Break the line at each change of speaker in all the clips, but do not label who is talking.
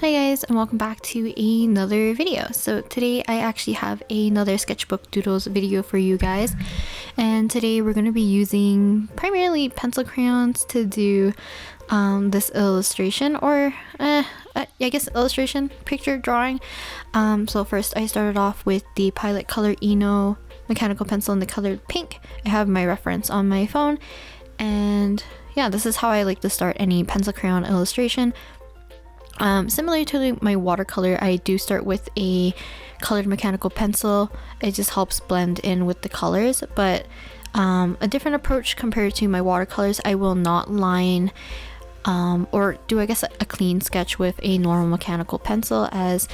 Hi guys, and welcome back to another video. So today I actually have another Sketchbook Doodles video for you guys, and today we're going to be using primarily pencil crayons to do this illustration, or I guess illustration, picture drawing. So first I started off with the Pilot Color Eno mechanical pencil in the colored pink. I have my reference on my phone, and yeah, this is how I like to start any pencil crayon illustration. Similar to my watercolor, I do start with a colored mechanical pencil. It just helps blend in with the colors, but a different approach compared to my watercolors. I will not line or do I guess a clean sketch with a normal mechanical pencil, as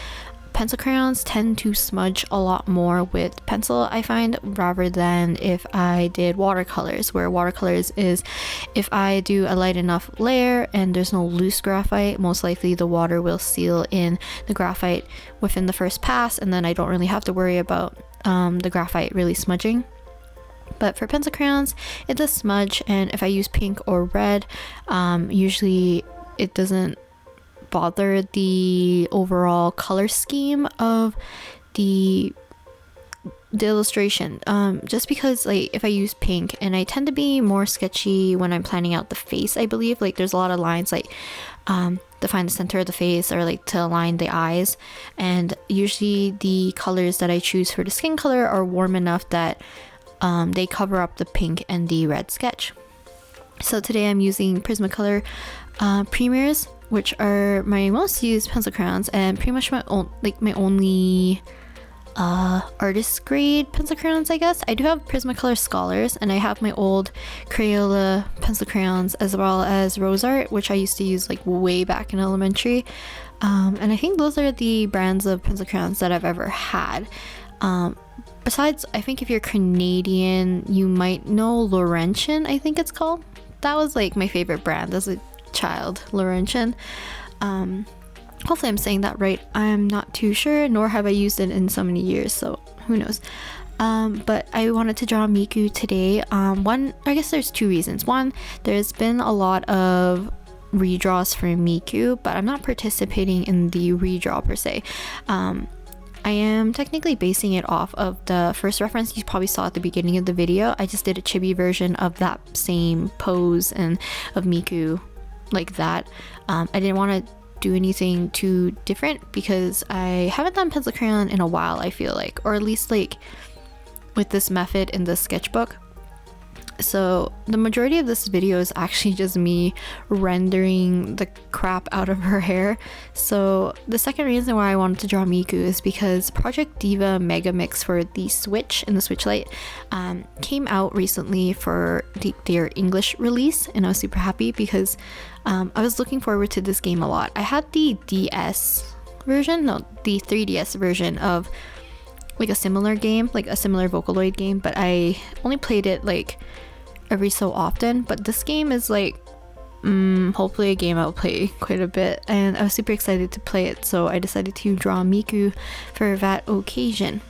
pencil crayons tend to smudge a lot more with pencil, I find, rather than if I did watercolors, where watercolors is if I do a light enough layer and there's no loose graphite, most likely the water will seal in the graphite within the first pass, and then I don't really have to worry about the graphite really smudging. But for pencil crayons, it does smudge, and if I use pink or red, usually it doesn't bother the overall color scheme of the illustration, just because like if I use pink, and I tend to be more sketchy when I'm planning out the face, I believe, like there's a lot of lines like to find the center of the face, or like to align the eyes, and usually the colors that I choose for the skin color are warm enough that they cover up the pink and the red sketch. So today I'm using Prismacolor Premiers, which are my most used pencil crayons, and pretty much my only artist grade pencil crayons, I guess. I do have Prismacolor Scholars, and I have my old Crayola pencil crayons, as well as Rose Art, which I used to use like way back in elementary. And I think those are the brands of pencil crayons that I've ever had. Besides, I think if you're Canadian, you might know Laurentian, I think it's called. That was like my favorite brand as a child, Laurentian. Hopefully I'm saying that right. I'm not too sure, nor have I used it in so many years, so who knows. But I wanted to draw Miku today. I guess there's two reasons. One, there's been a lot of redraws for Miku, but I'm not participating in the redraw per se. I am technically basing it off of the first reference you probably saw at the beginning of the video. I just did a chibi version of that same pose and of Miku like that. I didn't want to do anything too different because I haven't done pencil crayon in a while, I feel like, or at least like with this method in the sketchbook. So the majority of this video is actually just me rendering the crap out of her hair. So the second reason why I wanted to draw Miku is because Project Diva Mega Mix for the Switch and the Switch Lite came out recently for their English release, and I was super happy because I was looking forward to this game a lot. I had the DS version, no, the 3DS version of like a similar game, like a similar Vocaloid game, but I only played it like every so often. But this game is like hopefully a game I'll play quite a bit, and I was super excited to play it, so I decided to draw Miku for that occasion.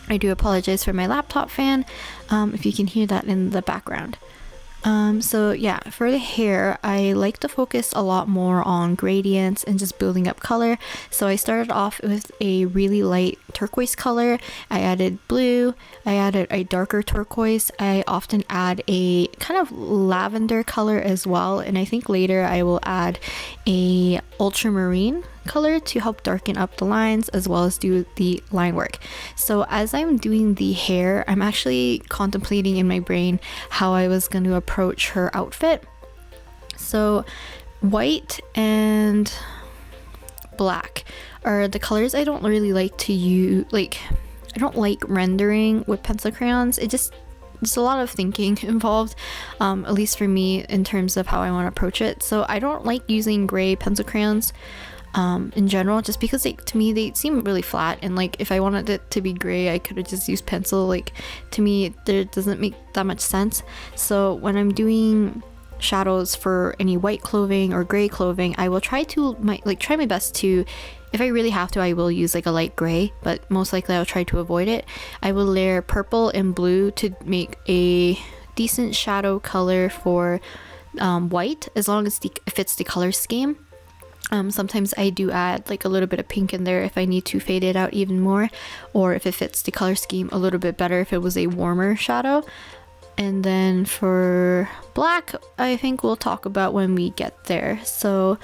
I do apologize for my laptop fan if you can hear that in the background. So yeah, for the hair, I like to focus a lot more on gradients and just building up color. So I started off with a really light turquoise color. I added blue, I added a darker turquoise. I often add a kind of lavender color as well, and I think later I will add a ultramarine color to help darken up the lines as well as do the line work. So as I'm doing the hair, I'm actually contemplating in my brain how I was going to approach her outfit. So white and black are the colors I don't really like to use. Like, I don't like rendering with pencil crayons. There's a lot of thinking involved, at least for me, in terms of how I want to approach it. So I don't like using gray pencil crayons in general, just because to me they seem really flat, and like if I wanted it to be gray, I could have just used pencil. Like, to me there doesn't make that much sense. So when I'm doing shadows for any white clothing or gray clothing, I will try my best to, if I really have to, I will use like a light gray, but most likely I'll try to avoid it. I will layer purple and blue to make a decent shadow color for white, as long as it fits the color scheme. Sometimes I do add like a little bit of pink in there if I need to fade it out even more, or if it fits the color scheme a little bit better if it was a warmer shadow. And then for black, I think we'll talk about when we get there. So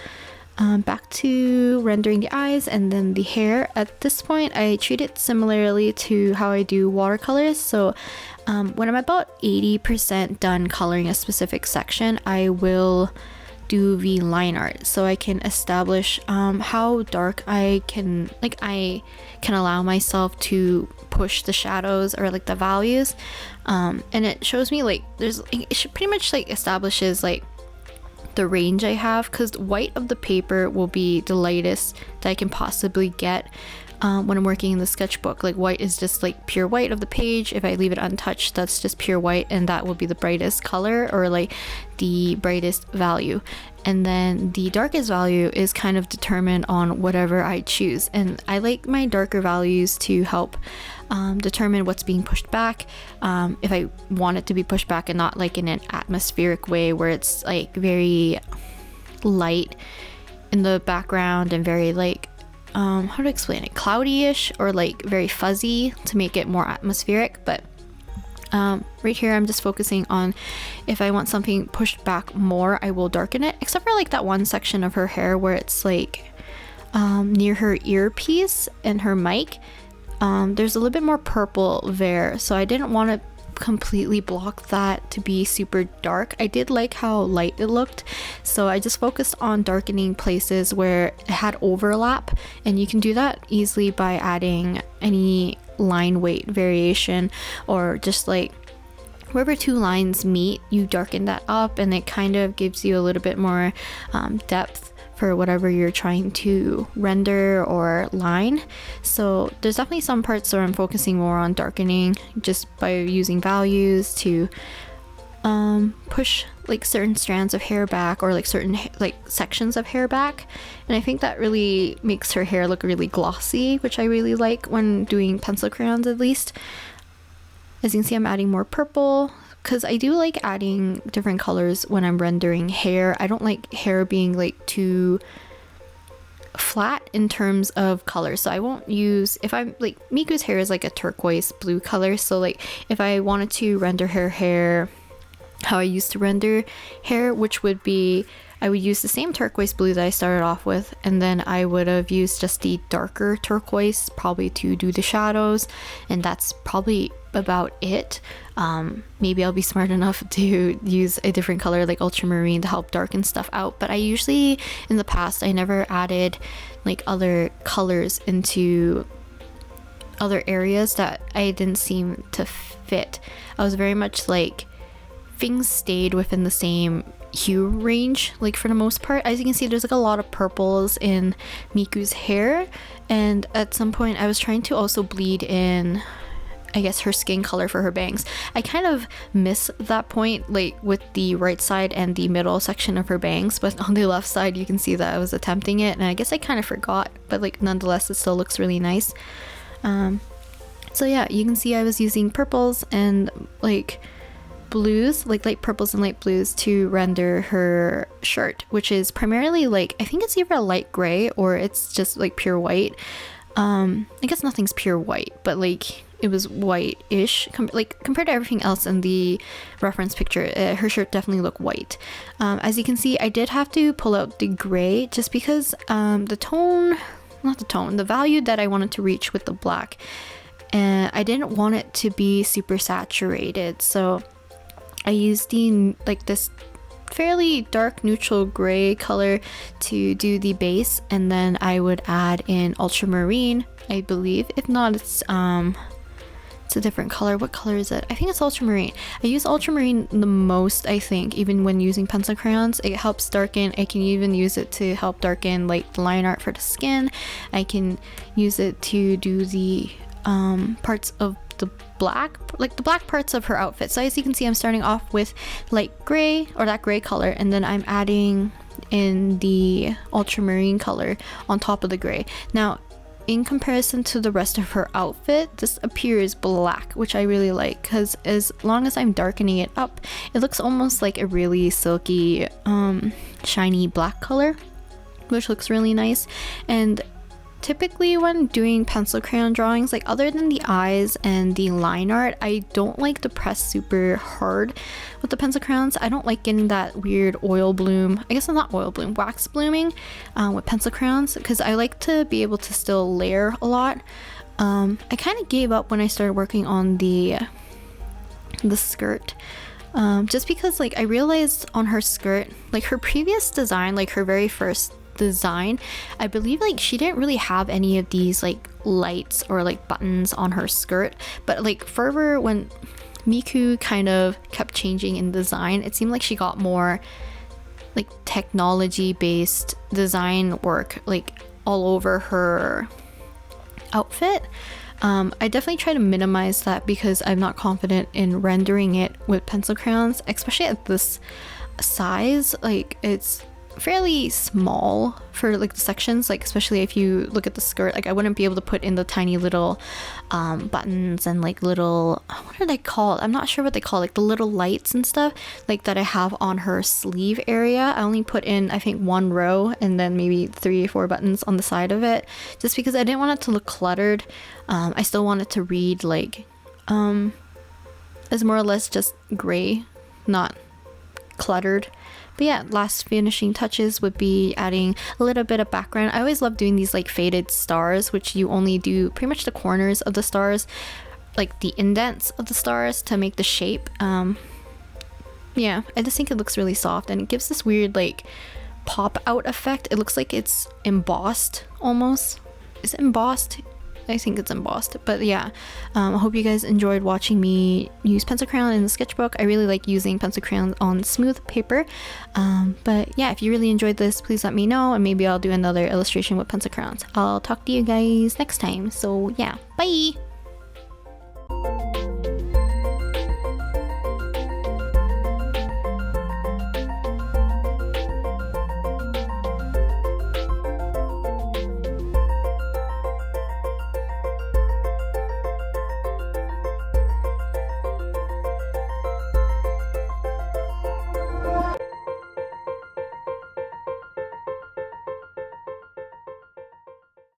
back to rendering the eyes and then the hair. At this point, I treat it similarly to how I do watercolors. So when I'm about 80% done coloring a specific section, I will do the line art so I can establish how dark I can allow myself to push the shadows or like the values, and it shows me like it pretty much like establishes like the range I have, because white of the paper will be the lightest that I can possibly get. When I'm working in the sketchbook, like white is just like pure white of the page. If I leave it untouched, that's just pure white, and that will be the brightest color or like the brightest value. And then the darkest value is kind of determined on whatever I choose, and I like my darker values to help determine what's being pushed back, if I want it to be pushed back and not like in an atmospheric way where it's like very light in the background and very like how to explain it, cloudy-ish or like very fuzzy to make it more atmospheric. But right here I'm just focusing on if I want something pushed back more, I will darken it, except for like that one section of her hair where it's like near her earpiece and her mic. There's a little bit more purple there, so I didn't want to completely block that to be super dark. I did like how light it looked, so I just focused on darkening places where it had overlap, and you can do that easily by adding any line weight variation, or just like wherever two lines meet, you darken that up and it kind of gives you a little bit more depth for whatever you're trying to render or line. So there's definitely some parts where I'm focusing more on darkening just by using values to push like certain strands of hair back, or like certain like sections of hair back, and I think that really makes her hair look really glossy, which I really like when doing pencil crayons at least. As you can see, I'm adding more purple because I do like adding different colors when I'm rendering hair. I don't like hair being like too flat in terms of color, so I won't use, if I'm like, Miku's hair is like a turquoise blue color, so like if I wanted to render her hair how I used to render hair, which would be, I would use the same turquoise blue that I started off with, and then I would have used just the darker turquoise probably to do the shadows, and that's probably about it. Maybe I'll be smart enough to use a different color like ultramarine to help darken stuff out, but I usually, in the past, I never added like other colors into other areas that I didn't seem to fit. I was very much like, things stayed within the same hue range, like for the most part. As you can see, there's like a lot of purples in Miku's hair, and at some point I was trying to also bleed in, I guess, her skin color for her bangs. I kind of miss that point, like with the right side and the middle section of her bangs, but on the left side you can see that I was attempting it, and I guess I kind of forgot, but like nonetheless it still looks really nice. So yeah, you can see I was using purples and like blues, like light purples and light blues to render her shirt, which is primarily like, I think it's either a light gray or it's just like pure white. I guess nothing's pure white, but like it was white-ish compared to everything else in the reference picture. Her shirt definitely looked white. As you can see, I did have to pull out the gray just because the value that I wanted to reach with the black, and I didn't want it to be super saturated, so I used this fairly dark neutral gray color to do the base, and then I would add in ultramarine, I believe. If not, it's a different color. What color is it? I think it's ultramarine. I use ultramarine the most, I think, even when using pencil crayons. It helps darken. I can even use it to help darken like the line art for the skin. I can use it to do the parts of the black, like the black parts of her outfit. So as you can see, I'm starting off with light gray, or that gray color, and then I'm adding in the ultramarine color on top of the gray. Now, in comparison to the rest of her outfit, this appears black, which I really like, because as long as I'm darkening it up, it looks almost like a really silky, shiny black color. which looks really nice. And typically when doing pencil crayon drawings, like other than the eyes and the line art, I don't like to press super hard with the pencil crayons. I don't like getting that weird oil bloom, I guess it's not oil bloom, wax blooming with pencil crayons, because I like to be able to still layer a lot. I kind of gave up when I started working on the skirt, just because like I realized on her skirt, like her previous design, like her very first design, I believe like she didn't really have any of these like lights or like buttons on her skirt, but like further when Miku kind of kept changing in design, it seemed like she got more like technology based design work like all over her outfit. I definitely try to minimize that because I'm not confident in rendering it with pencil crayons, especially at this size. Like it's fairly small for like the sections, like especially if you look at the skirt, like I wouldn't be able to put in the tiny little buttons and like little, what are they called, I'm not sure what they call, like the little lights and stuff like that I have on her sleeve area. I only put in I think 1 row and then maybe 3 or 4 buttons on the side of it, just because I didn't want it to look cluttered. I still wanted to read like as more or less just gray, not cluttered. But yeah, last finishing touches would be adding a little bit of background. I always love doing these like faded stars, which you only do pretty much the corners of the stars, like the indents of the stars to make the shape. Yeah, I just think it looks really soft and it gives this weird like pop out effect. It looks like it's embossed almost. Is it embossed? I think it's embossed, but yeah, I hope you guys enjoyed watching me use pencil crayon in the sketchbook. I really like using pencil crayons on smooth paper, but yeah, if you really enjoyed this, please let me know and maybe I'll do another illustration with pencil crayons. I'll talk to you guys next time, so yeah, bye!